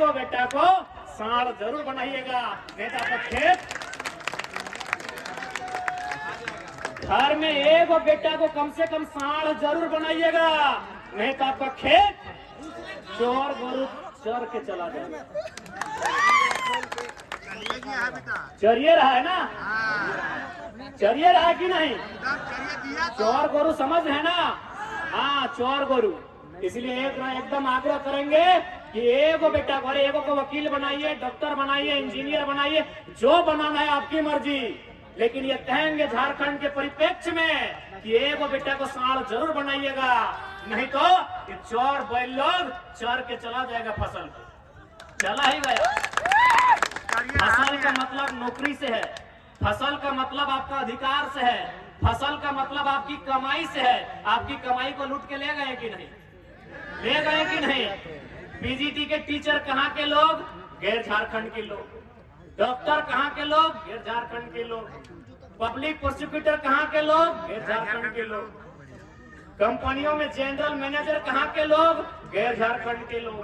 एगो बेटा को साढ़ जरूर बनाइएगा, नहीं तो आपका खेत। घर में एगो बेटा को कम से कम साढ़ जरूर बनाइएगा, नहीं तो आपका खेत चोर गोरू चर के चला जाएगा। चरिए रहा है ना, चरिए रहा है कि नहीं? चोर गोरू समझ है ना? हाँ, चोर गोरू। इसलिए एकदम आग्रह करेंगे कि एगो बेटा को, एगो को वकील बनाइए, डॉक्टर बनाइए, इंजीनियर बनाइए, जो बनाना है आपकी मर्जी, लेकिन ये कहेंगे झारखंड के परिप्रेक्ष्य में कि एगो बेटा को साढ़ जरूर बनाइएगा, नहीं तो ये चोर बैल लोग चर के चला जाएगा फसल को। चला ही गया। फसल का मतलब नौकरी से है, फसल का मतलब आपका अधिकार से है, फसल का मतलब आपकी कमाई से है। आपकी कमाई को लूट के ले गए कि नहीं? ले गए कि नहीं? पीजीटी के टीचर कहाँ के लोग? गैर झारखंड के लोग। डॉक्टर कहाँ के लोग? गैर झारखंड के लोग। पब्लिक प्रोसिक्यूटर कहाँ के लोग? गैर झारखंड के लोग। कंपनियों में जनरल मैनेजर कहाँ के लोग? गैर झारखंड के लोग।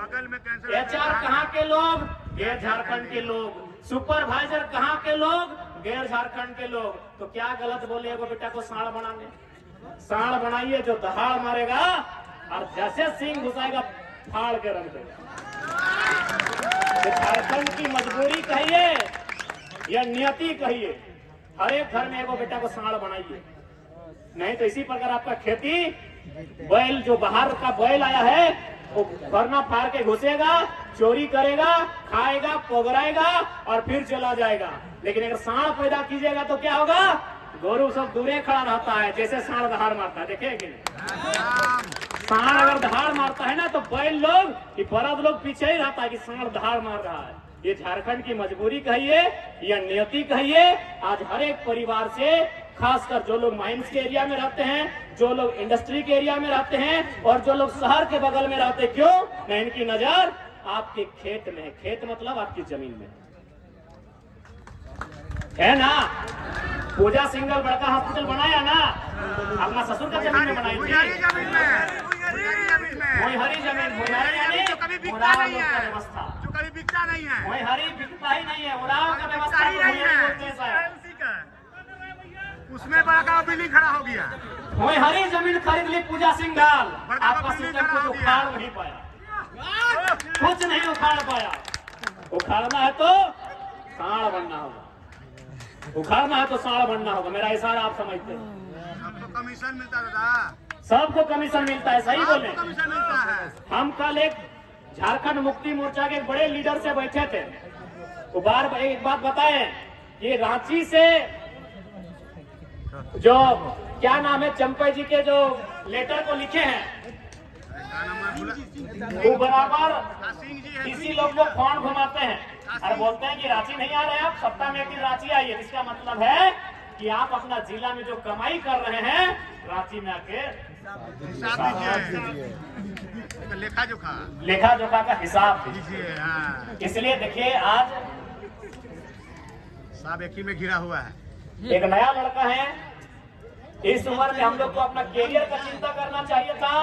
HR कहाँ के लोग? गैर झारखंड के लोग। सुपरवाइजर कहाँ के लोग? गैर झारखंड के लोग। तो क्या गलत बोले एगो बेटा को साढ़ बनाने? साढ़ बनाइए, जो दहाड़ मारेगा और जैसे सिंह घुसाएगा फाड़ के रख देगा। झारखंड की मजबूरी कहिए या नियति कहिए, हर एक घर में एगो बेटा को साढ़ बनाइए, नहीं तो इसी प्रकार आपका खेती बैल, जो बाहर का बैल आया है वो करना फाड़ के घुसेगा, चोरी करेगा, खाएगा, पोगराएगा और फिर चला जाएगा। लेकिन अगर साढ़ पैदा कीजिएगा तो क्या होगा? गोरू सब दूरे खड़ा रहता है, जैसे साढ़ दहाड़ मारता है, देखे कि नहीं? साढ़ अगर दहाड़ मारता है ना तो बैल लोग कि बरद लोग पीछे ही रहता है कि साढ़ दहाड़ मार रहा है। ये झारखंड की मजबूरी कहिए या नियति कहिए, आज हर एक परिवार से, खासकर जो लोग माइंस के एरिया में रहते हैं, जो लोग इंडस्ट्री के एरिया में रहते हैं और जो लोग शहर के बगल में रहते हैं, क्यों नहीं? इनकी नजर आपके खेत में है। खेत मतलब आपकी जमीन में है ना। पूजा सिंगल बड़का हॉस्पिटल बनाया ना, अपना ससुर का जमीन में बनाई थी। हरी जमीन, जो कभी बिकता नहीं है, व्यवस्था जो कभी बिकता नहीं है, हरी बिकता ही नहीं है, उड़ाव का व्यवस्था ही नहीं है, उसमें बड़ा का बिल्डिंग खड़ा हो गया। हरी जमीन खरीद ली पूजा सिंघाल, आपका सिस्टम को उखाड़ नहीं पाया, कुछ नहीं उखाड़ पाया। उखाड़ना है तो साढ़ बनना होगा, उखाड़ना है तो साढ़ बनना होगा। मेरा इशारा आप समझते हैं? सबको कमीशन मिलता दादा, सबको कमीशन मिलता है, सही बोले। कमीशन मिलता है। हम कल एक झारखंड मुक्ति मोर्चा के एक बड़े लीडर से बैठे थे, वो बार एक बात बताए, ये रांची से जो क्या नाम है चंपई जी के जो लेटर को लिखे हैं, वो बराबर इसी लोग को फोन घुमाते हैं और बोलते हैं कि रांची नहीं आ रहे आप, सप्ताह में एक दिन रांची आइए। इसका मतलब है कि आप अपना जिला में जो कमाई कर रहे हैं रांची में आके लेखा जोखा का हिसाब दीजिए। इसलिए देखिए आज सब एक ही में घिरा हुआ है। एक नया लड़का है, इस उम्र में हम लोग को अपना कैरियर का चिंता करना चाहिए था,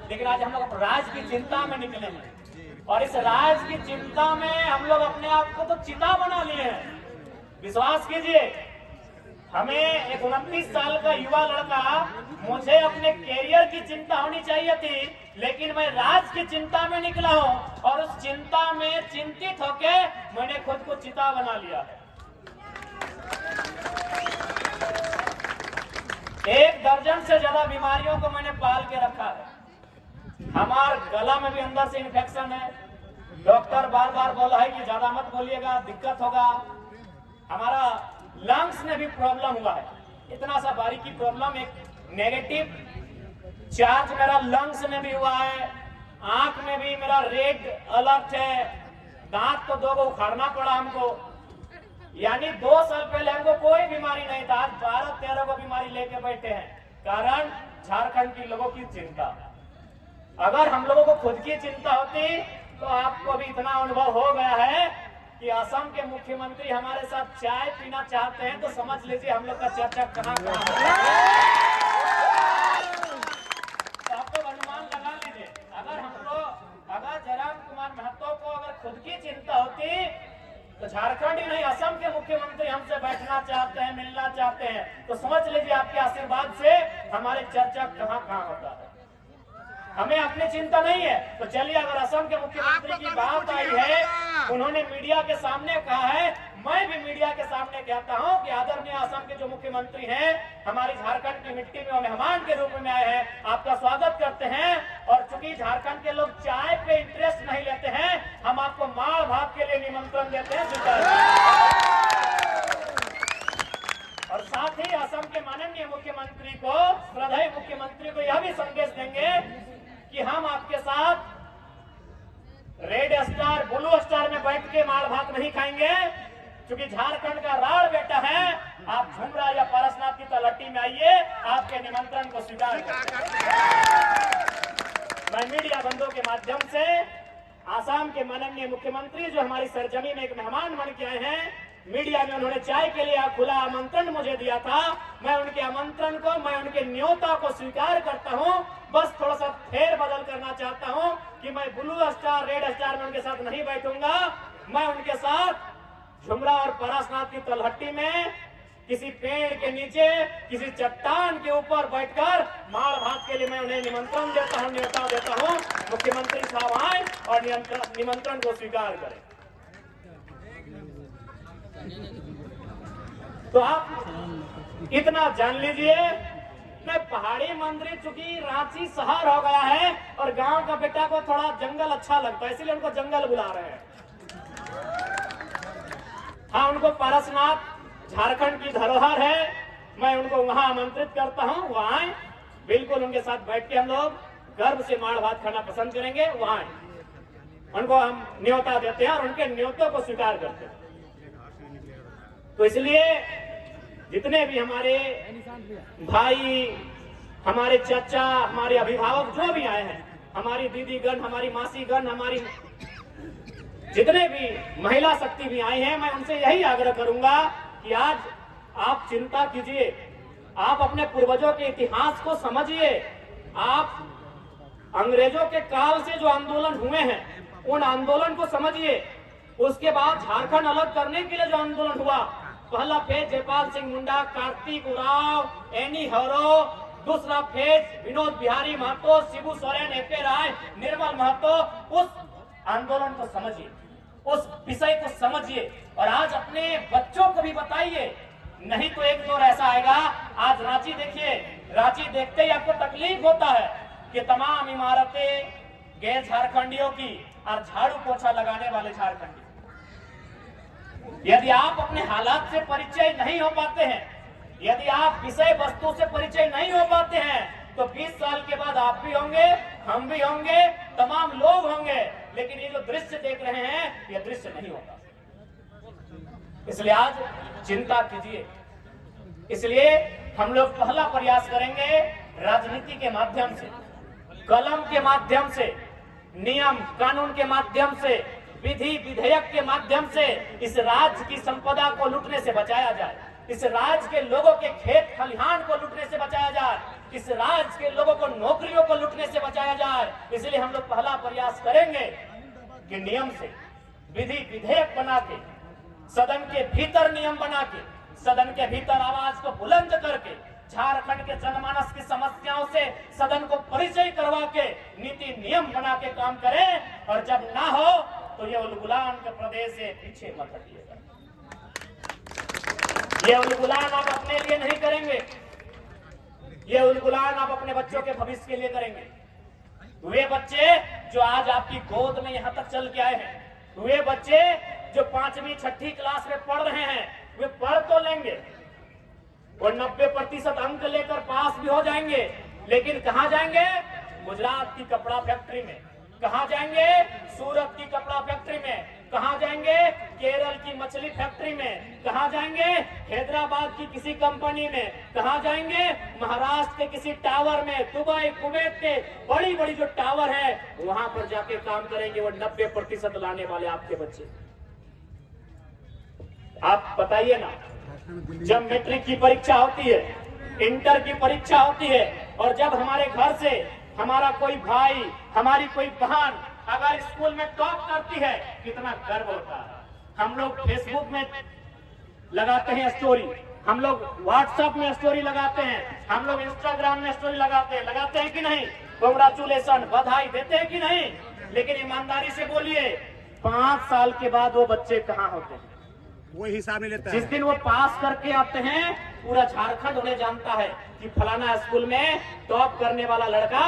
लेकिन आज हम लोग राज की चिंता में निकले हैं और इस राज की चिंता में हम लोग अपने आप को तो चिता बना लिए हैं। विश्वास कीजिए, हमें एक 29 साल का युवा लड़का, मुझे अपने कैरियर की चिंता होनी चाहिए थी, लेकिन मैं राज की चिंता में निकला हूं और उस चिंता में चिंतित होके मैंने खुद को चिता बना लिया है। 1 दर्जन से ज्यादा बीमारियों को मैंने पाल के रखा है। हमारे गला में भी अंदर से इन्फेक्शन है, डॉक्टर बार बार बोला है कि ज्यादा मत बोलिएगा, दिक्कत होगा। हमारा लंग्स में भी प्रॉब्लम हुआ है, इतना सा बारीकी प्रॉब्लम, एक नेगेटिव चार्ज मेरा लंग्स में भी हुआ है, आंख में भी मेरा रेड अलर्ट है, दांत तो 2 को उखाड़ना पड़ा हमको। यानी 2 साल पहले हमको कोई बीमारी नहीं था, आज 12-13 को बीमारी लेके बैठे हैं। कारण झारखंड के लोगों की चिंता। अगर हम लोगों को खुद की चिंता होती तो आपको भी इतना अनुभव हो गया है कि असम के मुख्यमंत्री हमारे साथ चाय पीना चाहते हैं तो समझ लीजिए हम लोग का चर्चा कहां तो आप तो अनुमान लगा लीजिए। अगर जयराम कुमार महतो को अगर खुद की चिंता तो झारखंड ही नहीं असम के मुख्यमंत्री हमसे बैठना चाहते हैं, मिलना चाहते हैं, तो समझ लीजिए आपके आशीर्वाद से हमारे चर्चा कहाँ कहाँ होता है। हमें अपनी चिंता नहीं है। तो चलिए, अगर असम के मुख्यमंत्री की बात आई है, उन्होंने मीडिया के सामने कहा है, मैं भी मीडिया के सामने कहता हूं कि आदरणीय असम के जो मुख्यमंत्री हैं, हमारी झारखंड की मिट्टी में वो मेहमान के रूप में आए हैं, आपका स्वागत करते हैं। और चूंकि झारखंड के लोग चाय पे इंटरेस्ट नहीं लेते हैं, हम आपको माड़ भात के लिए निमंत्रण देते हैं, स्वीकार। और साथ ही असम के माननीय मुख्यमंत्री को, श्रद्धेय मुख्यमंत्री को यह भी संदेश देंगे कि हम आपके साथ रेड स्टार, ब्लू स्टार में बैठ के माड़ भात नहीं खाएंगे, क्योंकि झारखंड का राड़ बेटा है। आप झुमरा या पारसनाथ की तलहटी में आइए, आपके निमंत्रण को स्वीकार करते हैं। मैं मीडिया बंधुओं के माध्यम से आसाम के माननीय मुख्यमंत्री जो हमारी सरजमी में एक मेहमान बन के आए हैं, मीडिया में उन्होंने चाय के लिए खुला आमंत्रण मुझे दिया था, मैं उनके आमंत्रण को, मैं उनके न्योता को स्वीकार करता हूं। बस थोड़ा सा फेर बदल करना चाहता हूं कि मैं ब्लू स्टार, रेड स्टार में उनके साथ नहीं बैठूंगा। मैं उनके साथ झुमरा और पारसनाथ की तलहटी में किसी पेड़ के नीचे, किसी चट्टान के ऊपर बैठकर माड़ भात के लिए मैं उन्हें निमंत्रण देता हूं, न्योता देता हूं। मुख्यमंत्री साहब आए और निमंत्रण को स्वीकार करें। तो आप इतना जान लीजिए, मैं पहाड़ी मंदिर, चूंकि रांची शहर हो गया है और गांव का बेटा को थोड़ा जंगल अच्छा लगता है, इसीलिए उनको जंगल बुला रहे हैं। हाँ, उनको पारसनाथ झारखंड की धरोहर है, मैं उनको वहां आमंत्रित करता हूं, वहां आए। बिल्कुल उनके साथ बैठ के हम लोग गर्व से माड़ भात खाना पसंद करेंगे, वहां आए। उनको हम न्योता देते हैं और उनके न्योतों को स्वीकार करते हैं। तो इसलिए जितने भी हमारे भाई, हमारे चाचा, हमारे अभिभावक जो भी आए हैं, हमारी दीदीगण, हमारी मासीगण, हमारी जितने भी महिला शक्ति भी आए हैं, मैं उनसे यही आग्रह करूंगा कि आज आप चिंता कीजिए, आप अपने पूर्वजों के इतिहास को समझिए। आप अंग्रेजों के काल से जो आंदोलन हुए हैं, उन आंदोलन को समझिए। उसके बाद झारखंड अलग करने के लिए जो आंदोलन हुआ, पहला फेज जयपाल सिंह मुंडा, कार्तिक उरांव, एनी हरो, दूसरा फेज विनोद बिहारी महतो, शिबू सोरेन, एके राय, निर्मल महतो। उस आंदोलन को समझिए, उस विषय को समझिए और आज अपने बच्चों को भी बताइए। नहीं तो एक दौर ऐसा आएगा, आज रांची देखिए, रांची देखते ही आपको तकलीफ होता है कि तमाम इमारतें गैर झारखंडियों की और झाड़ू पोछा लगाने वाले झारखंडी। यदि आप अपने हालात से परिचय नहीं हो पाते हैं, यदि आप विषय वस्तु से परिचय नहीं हो पाते हैं, तो 20 साल के बाद आप भी होंगे, हम भी होंगे, तमाम लोग होंगे, लेकिन ये जो दृश्य देख रहे हैं, ये दृश्य नहीं होगा। इसलिए आज चिंता कीजिए। इसलिए हम लोग पहला प्रयास करेंगे राजनीति के माध्यम से, कलम के माध्यम से, नियम कानून के माध्यम से, विधि विधेयक के माध्यम से इस राज्य की संपदा को लूटने से बचाया जाए, इस राज्य के लोगों के खेत खलिहान को लूटने से बचाया जाए, इस राज्य के लोगों को नौकरियों को लूटने से बचाया जाए। इसलिए हम लोग पहला प्रयास करेंगे कि नियम से, विधि विधेयक बना के, सदन के भीतर नियम बना के, सदन के भीतर आवाज को बुलंद करके, झारखंड के जनमानस की समस्याओं से सदन को परिचय करवा के नीति नियम बना के काम करें। और जब ना हो तो ये उलगुलान के प्रदेश से पीछे मत हटिएगा। ये उलगुलान आप अपने लिए नहीं करेंगे, ये उलगुलान आप अपने बच्चों के भविष्य के लिए करेंगे। वे बच्चे जो आज आपकी गोद में यहाँ तक चल के आए हैं, वे बच्चे जो 5वीं 6ठी क्लास में पढ़ रहे हैं, वे पढ़ तो लेंगे और 90% अंक लेकर पास भी हो जाएंगे, लेकिन कहाँ जाएंगे? गुजरात की कपड़ा फैक्ट्री में, कहाँ जाएंगे? सूरत की कपड़ा फैक्ट्री में, कहाँ जाएंगे? केरल की मछली फैक्ट्री में, कहाँ जाएंगे? हैदराबाद की किसी कंपनी में, कहाँ जाएंगे? महाराष्ट्र के किसी टावर में, दुबई कुवैत के बड़ी बड़ी जो टावर है वहां पर जाके काम करेंगे। वो 90% लाने वाले आपके बच्चे। आप बताइए ना, जब मैट्रिक की परीक्षा होती है, इंटर की परीक्षा होती है, और जब हमारे घर से हमारा कोई भाई, हमारी कोई बहन अगर स्कूल में टॉप करती है, कितना गर्व होता है। हम लोग फेसबुक में लगाते हैं स्टोरी, हम लोग व्हाट्सएप में स्टोरी लगाते हैं, हम लोग इंस्टाग्राम में स्टोरी लगाते हैं कि नहीं? कांग्रेचुलेशन, बधाई देते हैं कि नहीं? लेकिन ईमानदारी से बोलिए, 5 साल के बाद वो बच्चे कहाँ होते हैं? कोई हिसाब नहीं लेता जिस है। दिन वो पास करके आते हैं, पूरा झारखंड उन्हें जानता है कि फलाना स्कूल में टॉप करने वाला लड़का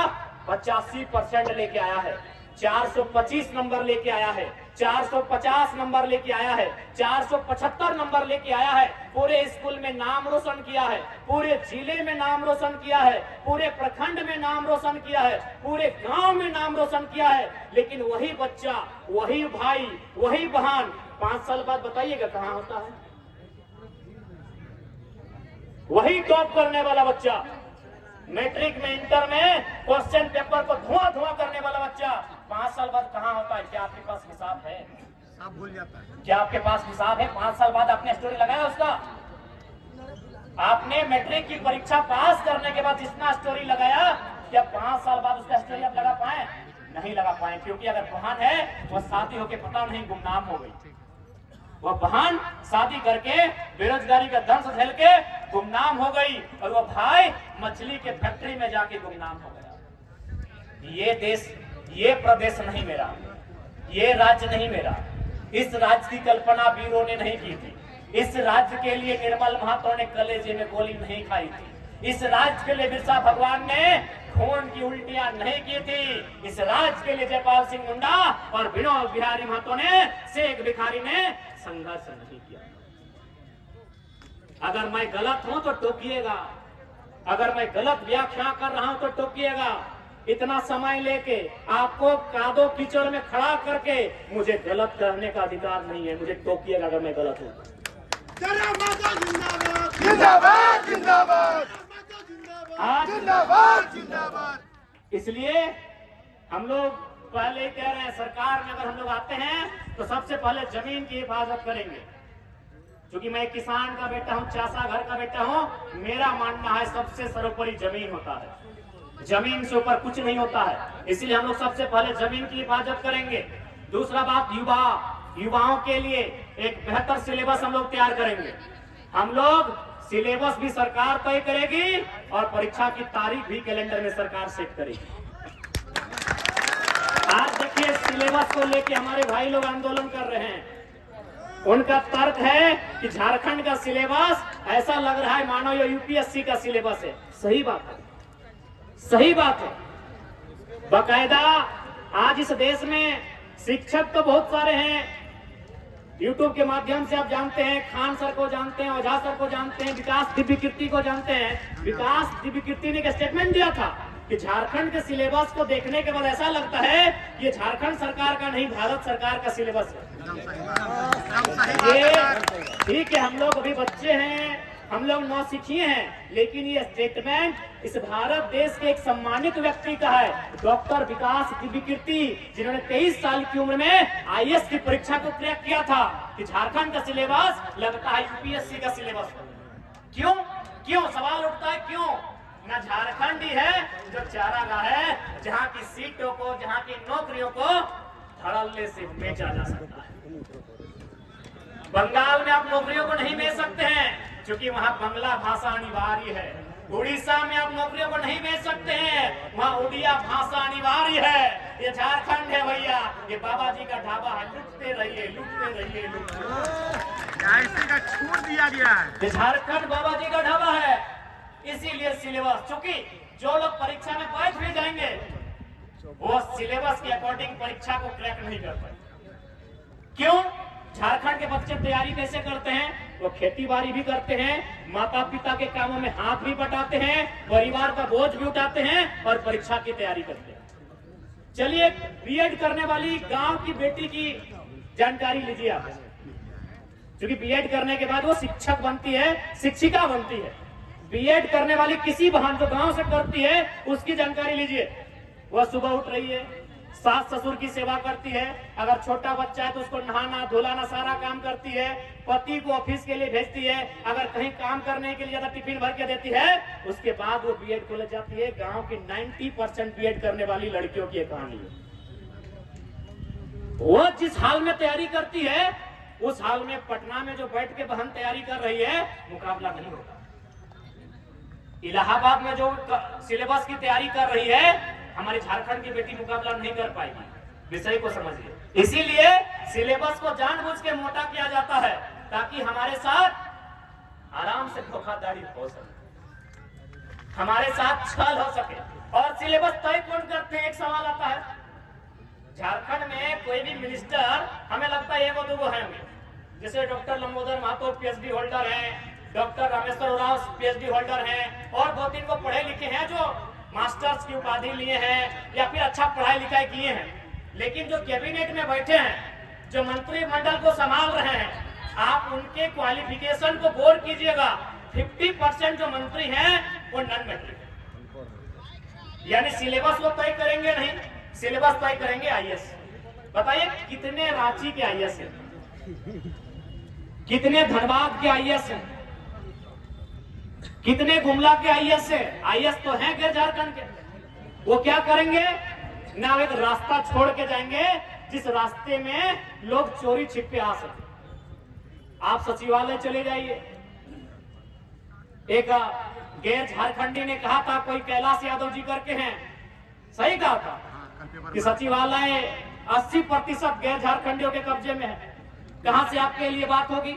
85% लेके आया है, 425 नंबर लेके आया है, 450 नंबर लेके आया है, 475 नंबर लेके आया है, पूरे स्कूल में नाम रोशन किया है, पूरे जिले में नाम रोशन किया है, पूरे प्रखंड में नाम रोशन किया है, पूरे गांव में नाम रोशन किया है। लेकिन वही बच्चा, वही भाई, वही बहन 5 साल बाद बताइएगा कहां होता है? वही टॉप करने वाला बच्चा, मैट्रिक में, इंटर में क्वेश्चन पेपर को धुआं करने वाला बच्चा 5 साल बाद कहां होता है? क्या आपके पास हिसाब है? सब भूल जाता है। क्या आपके पास हिसाब है? 5 साल बाद आपने स्टोरी लगाया उसका? आपने मैट्रिक की परीक्षा पास करने के बाद जितना स्टोरी लगाया, क्या 5 साल बाद उसका स्टोरी आप लगा पाए? नहीं लगा पाए, क्योंकि अगर बहन है वो शादी होके पता नहीं गुमनाम हो गई, वो बहन शादी करके बेरोजगारी का दंश झेल के गुमनाम हो गई, और वो भाई मछली के फैक्ट्री में जाके गुमनाम हो गया। ये देश, ये प्रदेश नहीं मेरा, ये राज्य नहीं मेरा। इस राज्य की कल्पना वीरों ने नहीं की थी, इस राज्य के लिए निर्मल महतो ने कलेजे में गोली नहीं खाई थी, इस राज्य के लिए बिरसा भगवान ने खून की उल्टियां नहीं की थी, इस राज्य के लिए जयपाल सिंह मुंडा और विनोद बिहारी महतो ने, शेख भिखारी ने संघर्ष नहीं किया। अगर मैं गलत हूं तो टोकिएगा, अगर मैं गलत व्याख्या कर रहा हूं तो टोकिएगा। इतना समय लेके आपको कादो कीचड़ में खड़ा करके मुझे गलत कहने का अधिकार नहीं है, मुझे टोकिएगा अगर मैं गलत हूं। जिंदाबाद जिंदाबाद आज जिंदाबाद जिंदाबाद। इसलिए हम लोग पहले ही कह रहे हैं, सरकार में अगर हम लोग आते हैं तो सबसे पहले जमीन की हिफाजत करेंगे। क्योंकि मैं किसान का बेटा हूं, चासा घर का बेटा हूं, मेरा मानना है सबसे सर्वोपरि जमीन होता है, जमीन से ऊपर कुछ नहीं होता है। इसलिए हम लोग सबसे पहले जमीन की हिफाजत करेंगे। दूसरा बात, युवाओं के लिए एक बेहतर सिलेबस हम लोग तैयार करेंगे। हम लोग सिलेबस भी सरकार तय करेगी और परीक्षा की तारीख भी कैलेंडर में सरकार सेट करेगी। आज देखिए, सिलेबस को लेके हमारे भाई लोग आंदोलन कर रहे हैं। उनका तर्क है कि झारखंड का सिलेबस ऐसा लग रहा है मानो ये यूपीएससी का सिलेबस है। सही बात है, सही बात है। बाकायदा आज इस देश में शिक्षक तो बहुत सारे हैं, यूट्यूब के माध्यम से आप जानते हैं, खान सर को जानते हैं, ओझा सर को जानते हैं, विकास दिव्य कीर्ति को जानते हैं। विकास दिव्य कीर्ति ने एक स्टेटमेंट दिया था कि झारखंड के सिलेबस को देखने के बाद ऐसा लगता है कि ये झारखंड सरकार का नहीं, भारत सरकार का सिलेबस है। ये ठीक है, हम लोग अभी बच्चे हैं, हम लोग नौसिखिए हैं, लेकिन ये स्टेटमेंट इस भारत देश के एक सम्मानित व्यक्ति का है, डॉक्टर विकास दिव्य कीर्ति, जिन्होंने 23 साल की उम्र में आईएएस की परीक्षा को क्रैक किया था कि झारखंड का सिलेबस लगता है यूपीएससी का सिलेबस। क्यों क्यों सवाल उठता है, क्यों? न झारखंड ही है जो चारागाह है, जहाँ की सीटों को, जहाँ की नौकरियों को धड़ल्ले से बेचा जा सकता है। बंगाल में आप नौकरियों को नहीं बेच सकते हैं क्योंकि वहाँ बांग्ला भाषा अनिवार्य है। उड़ीसा में आप नौकरियों को नहीं बेच सकते हैं, वहाँ उड़िया भाषा अनिवार्य है। ये झारखंड है भैया, ये बाबा जी का ढाबा है, लुटते रहिए लुटते रहिए लुटते। का छूट दिया गया है। ये झारखंड बाबा जी का ढाबा है। इसीलिए सिलेबस, चूंकि जो लोग परीक्षा में बैठ भी जाएंगे वो सिलेबस के अकॉर्डिंग परीक्षा को क्रैक नहीं कर पाए। क्यों? झारखंड के बच्चे तैयारी कैसे करते हैं? वो खेती बाड़ी भी करते हैं, माता पिता के कामों में हाथ भी बटाते हैं, परिवार का बोझ भी उठाते हैं और परीक्षा की तैयारी करते हैं। चलिए, बीएड करने वाली गांव की बेटी की जानकारी लीजिए आप। क्योंकि बीएड करने के बाद वो शिक्षक बनती है, शिक्षिका बनती है। बीएड करने वाली किसी बहन जो गांव से करती है उसकी जानकारी लीजिए। वह सुबह उठ रही है, सास ससुर की सेवा करती है, अगर छोटा बच्चा है तो उसको नहाना धुलाना सारा काम करती है, पति को ऑफिस के लिए भेजती है, अगर कहीं काम करने के लिए ज्यादा टिफिन भर के देती है, उसके बाद वो बीएड कॉलेज जाती है। गांव की 90% बीएड करने वाली लड़कियों की कहानी है। वो जिस हाल में तैयारी करती है उस हाल में पटना में जो बैठ के बहन तैयारी कर रही है, मुकाबला नहीं होगा। इलाहाबाद में जो सिलेबस की तैयारी कर रही है, हमारी झारखंड की बेटी मुकाबला नहीं कर पाएगी। विषय को समझिए। इसीलिए सिलेबस को जानबूझ के मोटा किया जाता है ताकि हमारे साथ आराम से धोखाधड़ी हो सके, हमारे साथ छल हो सके। और सिलेबस तय कौन करते हैं? एक सवाल आता है, झारखंड में कोई भी मिनिस्टर हमें लगता है एगो दूगो हैं, जैसे doctor Lambodar Mahto PhD holder हैं, doctor Rameshwar Oraon PhD holder हैं, और 2-3 को पढ़े लिखे हैं जो मास्टर्स की उपाधि लिए हैं या फिर अच्छा पढ़ाई लिखाई किए हैं। लेकिन जो कैबिनेट में बैठे हैं, जो मंत्रिमंडल को संभाल रहे हैं, आप उनके क्वालिफिकेशन को गौर कीजिएगा। 50% जो मंत्री हैं वो नॉन मैट्रिक, यानी सिलेबस वो तय करेंगे नहीं, सिलेबस तय करेंगे आईएएस। बताइए कितने रांची के आईएएस हैं, कितने धनबाद के आईएएस हैं, कितने गुमला के आईएएस हैं? आईएएस तो हैं गैर झारखंड के। वो क्या करेंगे ना, एक रास्ता छोड़ के जाएंगे जिस रास्ते में लोग चोरी छिपे आ सके। आप सचिवालय चले जाइए, एक गैर झारखंडी ने कहा था, कोई कैलाश यादव जी करके हैं, सही कहा था कि सचिवालय 80% गैर झारखंडियों के कब्जे में है। कहां से आपके लिए बात होगी?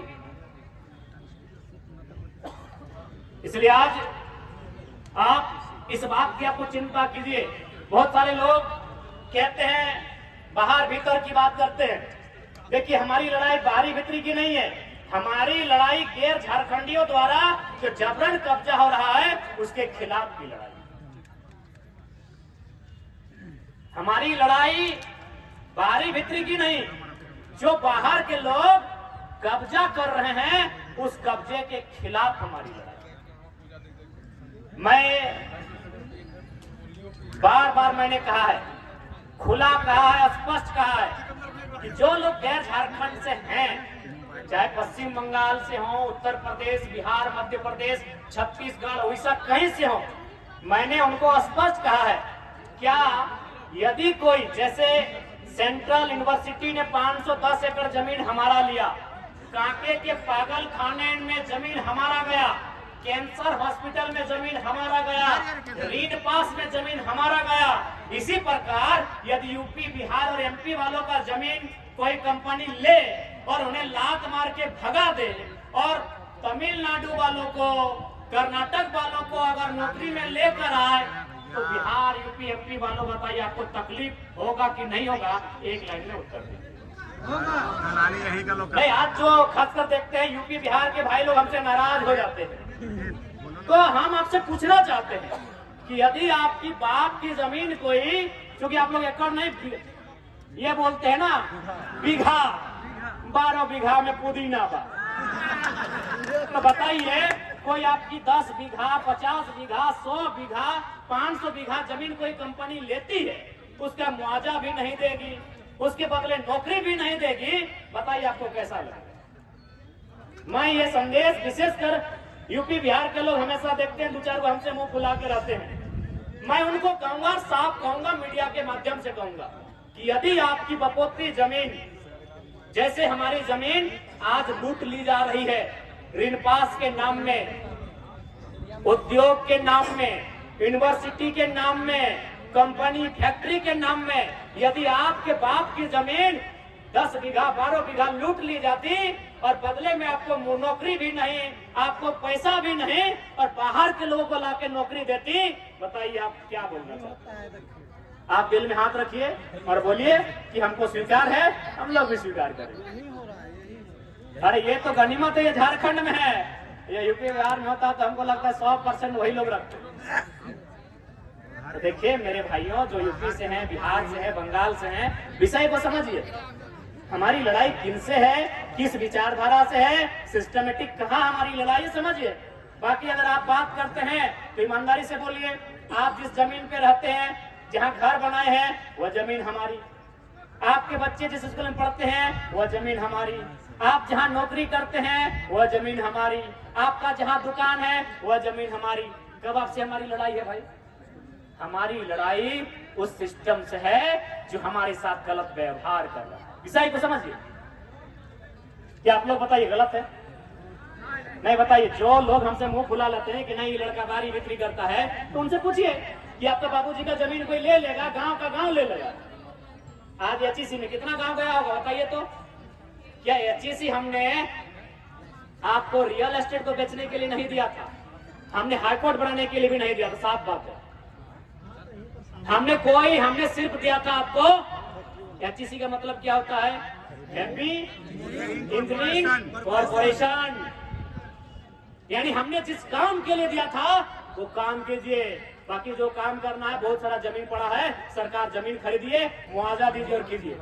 इसलिए आज आप इस बात की आपको चिंता कीजिए। बहुत सारे लोग कहते हैं बाहर भीतर की बात करते हैं। देखिए हमारी लड़ाई बाहरी भीतरी की नहीं है, हमारी लड़ाई गैर झारखंडियों द्वारा जो जबरन कब्जा हो रहा है उसके खिलाफ की लड़ाई। हमारी लड़ाई बाहरी भीतरी की नहीं, जो बाहर के लोग कब्जा कर रहे हैं उस कब्जे के खिलाफ हमारी लड़ाई। मैं बार बार मैंने कहा है, खुला कहा है, स्पष्ट कहा है कि जो लोग गैर झारखंड से हैं, चाहे पश्चिम बंगाल से हो, उत्तर प्रदेश, बिहार, मध्य प्रदेश, छत्तीसगढ़, उड़ीसा, कहीं से हो, मैंने उनको स्पष्ट कहा है, क्या यदि कोई, जैसे सेंट्रल यूनिवर्सिटी ने 510 एकड़ जमीन हमारा लिया, कांके के पागल खाने में जमीन हमारा गया, कैंसर हॉस्पिटल में जमीन हमारा गया, रीड पास में जमीन हमारा गया। इसी प्रकार यदि यूपी, बिहार और एमपी वालों का जमीन कोई कंपनी ले और उन्हें लात मार के भगा दे, और तमिलनाडु वालों को, कर्नाटक वालों को अगर नौकरी में लेकर आए, तो बिहार, यूपी, एमपी वालों बताइए आपको तकलीफ होगा कि नहीं होगा? एक लाइन में उत्तर दीजिए। नहीं, आज जो खासकर देखते हैं यूपी बिहार के भाई लोग हमसे नाराज हो जाते हैं, तो हम आपसे पूछना चाहते हैं कि यदि आपकी बाप की जमीन कोई, क्योंकि आप लोग एकड़ नहीं ये बोलते हैं ना, बीघा, 12 बीघा में पुदीना बा, तो बताइए कोई आपकी 10 बीघा, 50 बीघा, 100 बीघा, 500 बीघा जमीन कोई कंपनी लेती है, उसका मुआवजा भी नहीं देगी, उसके बदले नौकरी भी नहीं देगी, बताइए आपको कैसा लगेगा? मैं ये संदेश विशेषकर यूपी बिहार के लोग हमेशा देखते हैं, 2-4 को हमसे मुंह फुला के रहते हैं। मैं उनको कहूंगा, साफ कहूंगा, मीडिया के माध्यम से कहूंगा कि यदि आपकी बपोती जमीन, जैसे हमारी जमीन आज लूट ली जा रही है, ऋण पास के नाम में, उद्योग के नाम में, यूनिवर्सिटी के नाम में, कंपनी, फैक्ट्री के नाम में, यदि आपके बाप की जमीन 10 बीघा, 12 बीघा लूट ली जाती और बदले में आपको नौकरी भी नहीं, आपको पैसा भी नहीं, और बाहर के लोगों को लाके नौकरी देती, बताइए आप क्या बोलना चाहते हैं? आप दिल में हाथ रखिए और बोलिए कि हमको स्वीकार है, हम लोग भी स्वीकार करें। अरे ये तो गनीमत है, ये झारखंड में है, ये यूपी बिहार में होता तो हमको लगता है 100% वही लोग रखते। तो देखिए मेरे भाइयों, जो यूपी से हैं, बिहार से हैं, बंगाल से हैं, विषय को समझिए। हमारी लड़ाई किनसे है, किस विचारधारा से है, सिस्टमेटिक कहाँ हमारी लड़ाई, समझिए। बाकी अगर आप बात करते हैं तो ईमानदारी से बोलिए, आप जिस जमीन पे रहते हैं, जहाँ घर बनाए हैं, वह जमीन हमारी, आपके बच्चे जिस स्कूल में पढ़ते हैं वह जमीन हमारी, आप जहाँ नौकरी करते हैं वह जमीन हमारी, आपका जहाँ दुकान है वह जमीन हमारी। कब आपसे हमारी लड़ाई है भाई? हमारी लड़ाई उस सिस्टम से है जो हमारे साथ गलत व्यवहार कर रहा है। विषय को समझिए। क्या आप लोग बताइए गलत है? नहीं बताइए। जो लोग हमसे मुंह फुला लेते हैं कि नहीं ये लड़का बारी बिक्री करता है, तो उनसे पूछिए कि आपके बाबूजी का जमीन कोई ले लेगा, गांव का गांव ले लेगा। आज एचईसी में कितना गांव गया होगा बताइए तो। क्या एचईसी हमने आपको रियल एस्टेट को बेचने के लिए नहीं दिया था, हमने हाईकोर्ट बनाने के लिए भी नहीं दिया था, साफ बात है। हमने सिर्फ दिया था आपको, एचईसी का मतलब क्या होता है? Happy engineering corporation. यानी हमने जिस काम के लिए दिया था वो काम कीजिए, बाकी जो काम करना है, बहुत सारा जमीन पड़ा है, सरकार जमीन खरीदिए, मुआवजा दीजिए और कीजिए।